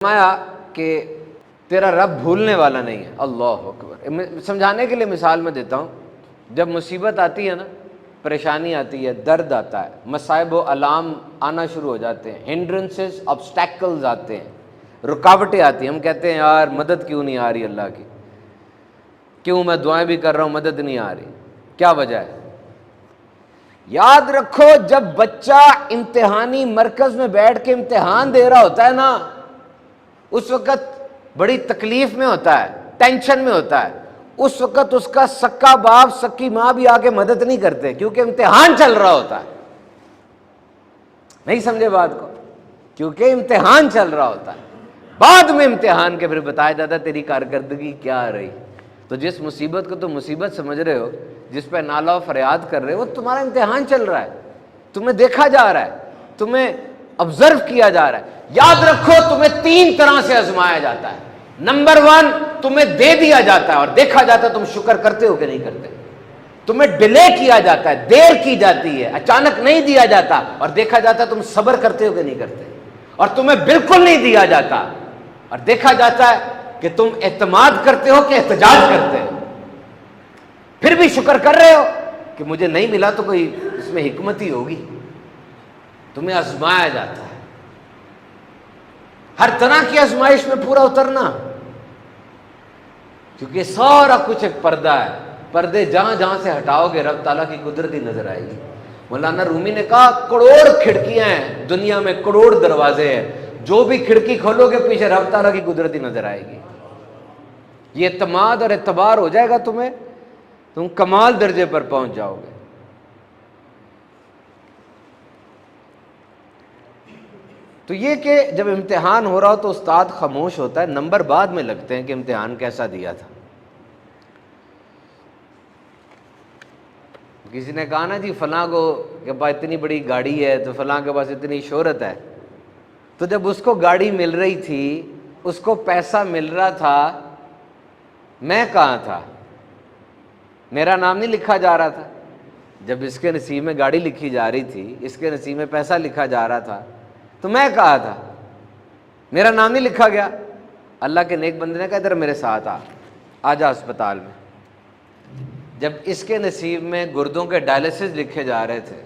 فرمایا کہ تیرا رب بھولنے والا نہیں ہے۔ اللہ اکبر۔ سمجھانے کے لیے مثال میں دیتا ہوں، جب مصیبت آتی ہے نا، پریشانی آتی ہے، درد آتا ہے، مصائب و الام آنا شروع ہو جاتے ہیں، ہنڈرنسز آبسٹیکلز آتے ہیں، رکاوٹیں آتی ہیں، ہم کہتے ہیں یار مدد کیوں نہیں آ رہی اللہ کی، کیوں میں دعائیں بھی کر رہا ہوں مدد نہیں آ رہی، کیا وجہ ہے؟ یاد رکھو جب بچہ امتحانی مرکز میں بیٹھ کے امتحان دے رہا ہوتا ہے نا، اس وقت بڑی تکلیف میں ہوتا ہے، ٹینشن میں ہوتا ہے، اس وقت اس کا سکا باپ سکی ماں بھی آ کے مدد نہیں کرتے، کیونکہ امتحان چل رہا ہوتا ہے۔ نہیں سمجھے بات کو؟ کیونکہ امتحان چل رہا ہوتا ہے، بعد میں امتحان کے پھر بتایا جاتا ہے تیری کارکردگی کیا رہی۔ تو جس مصیبت کو تم مصیبت سمجھ رہے ہو، جس پہ نالہ و فریاد کر رہے ہو، وہ تمہارا امتحان چل رہا ہے، تمہیں دیکھا جا رہا ہے، تمہیں آبزرو کیا جا رہا ہے۔ یاد رکھو تمہیں 3 طرح سے آزمایا جاتا ہے۔ نمبر 1، تمہیں دے دیا جاتا ہے اور دیکھا جاتا ہے تم شکر کرتے ہو کہ نہیں کرتے۔ تمہیں ڈیلے کیا جاتا ہے، دیر کی جاتی ہے، اچانک نہیں دیا جاتا اور دیکھا جاتا ہے تم صبر کرتے ہو کہ نہیں کرتے۔ اور تمہیں بالکل نہیں دیا جاتا اور دیکھا جاتا ہے کہ تم اعتماد کرتے ہو کہ احتجاج کرتے ہو، پھر بھی شکر کر رہے ہو کہ مجھے نہیں ملا تو کوئی اس میں حکمت ہی ہوگی۔ تمہیں آزمایا جاتا ہے، ہر طرح کی آزمائش میں پورا اترنا، کیونکہ سارا کچھ ایک پردہ ہے، پردے جہاں جہاں سے ہٹاؤ گے رب تعالیٰ کی قدرت ہی نظر آئے گی۔ مولانا رومی نے کہا کروڑ کھڑکیاں ہیں دنیا میں، کروڑ دروازے ہیں، جو بھی کھڑکی کھولو گے پیچھے رب تعالیٰ کی قدرت ہی نظر آئے گی۔ یہ اعتماد اور اعتبار ہو جائے گا تمہیں، تم کمال درجے پر پہنچ جاؤ گے۔ تو یہ کہ جب امتحان ہو رہا ہو تو استاد خاموش ہوتا ہے، نمبر بعد میں لگتے ہیں کہ امتحان کیسا دیا تھا۔ کسی نے کہا نا جی فلاں کو کہ پاس اتنی بڑی گاڑی ہے تو فلاں کے پاس اتنی شہرت ہے، تو جب اس کو گاڑی مل رہی تھی، اس کو پیسہ مل رہا تھا، میں کہاں تھا؟ میرا نام نہیں لکھا جا رہا تھا۔ جب اس کے نصیب میں گاڑی لکھی جا رہی تھی، اس کے نصیب میں پیسہ لکھا جا رہا تھا، تو میں کہا تھا؟ میرا نام نہیں لکھا گیا۔ اللہ کے نیک بندے نے کہا ادھر میرے ساتھ آ جا اسپتال میں۔ جب اس کے نصیب میں گردوں کے ڈائلسس لکھے جا رہے تھے،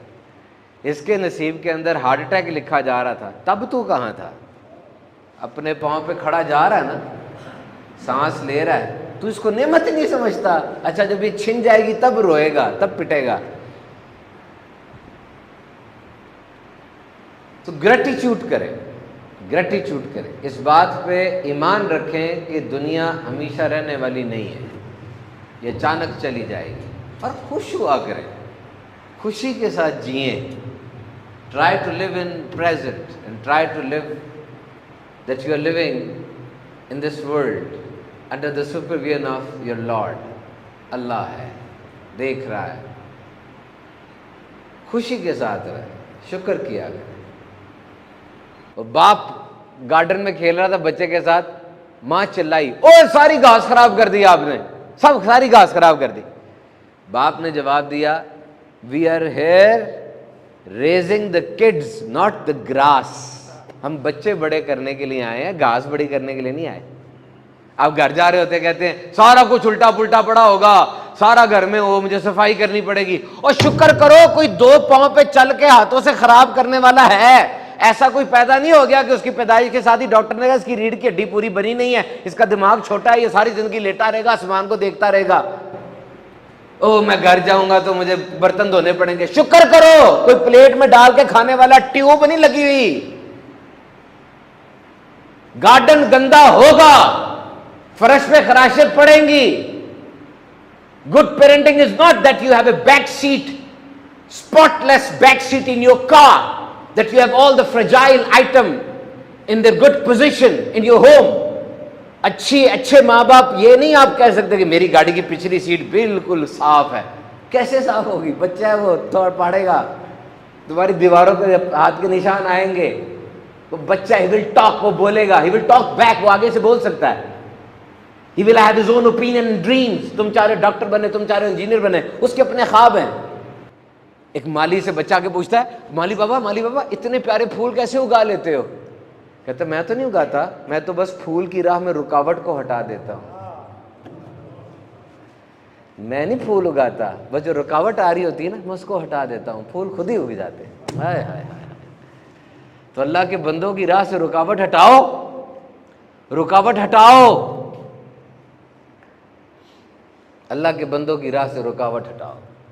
اس کے نصیب کے اندر ہارٹ اٹیک لکھا جا رہا تھا، تب تو کہاں تھا؟ اپنے پاؤں پہ کھڑا جا رہا ہے نا، سانس لے رہا ہے، تو اس کو نعمت ہی نہیں سمجھتا۔ اچھا جب یہ چھن جائے گی تب روئے گا، تب پٹے گا۔ تو گریٹیچیوڈ کریں، گریٹیچیوڈ کریں، اس بات پہ ایمان رکھیں کہ دنیا ہمیشہ رہنے والی نہیں ہے، یہ اچانک چلی جائے گی، اور خوش ہوا کریں، خوشی کے ساتھ جئیں۔ Try to live in present and try to live that you are living in this world under the supervision of your lord. اللہ ہے، دیکھ رہا ہے، خوشی کے ساتھ رہے، شکر کیا کریں۔ اور باپ گارڈن میں کھیل رہا تھا بچے کے ساتھ، ماں چلائی اوہ ساری گھاس خراب کر دی آپ نے، ساری گھاس خراب کر دی۔ باپ نے جواب دیا we are here raising the kids not the grass. ہم بچے بڑے کرنے کے لیے آئے ہیں، گھاس بڑی کرنے کے لیے نہیں آئے۔ آپ گھر جا رہے ہوتے کہتے ہیں سارا کچھ الٹا پلٹا پڑا ہوگا، سارا گھر میں وہ مجھے صفائی کرنی پڑے گی، اور شکر کرو کوئی 2 پاؤں پہ چل کے ہاتھوں سے خراب کرنے والا ہے۔ ایسا کوئی پیدا نہیں ہو گیا کہ اس کی پیدائش کے ساتھ ہی ڈاکٹر نے کہا اس کی ریڑھ کی ہڈی پوری بنی نہیں ہے، اس کا دماغ چھوٹا ہے، یہ ساری زندگی لیٹا رہے گا، آسمان کو دیکھتا رہے گا۔ او میں گھر جاؤں گا تو مجھے برتن دھونے پڑیں گے۔ شکر کرو کوئی پلیٹ میں ڈال کے کھانے والا ٹیوب نہیں لگی ہوئی۔ گارڈن گندا ہوگا، فرش پہ خراشیں پڑیں گی۔ Good parenting is not that you have a back set, spotless back seat in your car, that you have all the fragile item in their good position in your home. اچھے ماں باپ یہ نہیں آپ کہہ سکتے کہ میری گاڑی کی پچھلی سیٹ بالکل صاف ہے۔ کیسے صاف ہوگی؟ بچہ ہے وہ، توڑ پاڑے گا، تمہاری دیواروں پہ ہاتھ کے نشان آئیں گے۔ وہ بچہ he will talk، وہ بولے گا، he will talk back، وہ آگے سے بول سکتا ہے۔ he will have his own opinion and dreams۔ تم چاہ رہے ڈاکٹر بنے، تم چاہ رہے انجینئر بنے، اس کے اپنے خواب ہیں۔ ایک مالی سے بچہ کے پوچھتا ہے مالی بابا اتنے پیارے پھول کیسے اگا لیتے ہو؟ کہتے میں تو نہیں اگاتا، میں تو بس پھول کی راہ میں رکاوٹ کو ہٹا دیتا ہوں، میں نہیں پھول اگاتا، بس جو رکاوٹ آ رہی ہوتی ہے نا میں اس کو ہٹا دیتا ہوں، پھول خود ہی اگ جاتے ہیں۔ ہائے ہائے ہائے۔ تو اللہ کے بندوں کی راہ سے رکاوٹ ہٹاؤ، رکاوٹ ہٹاؤ، اللہ کے بندوں کی راہ سے رکاوٹ ہٹاؤ۔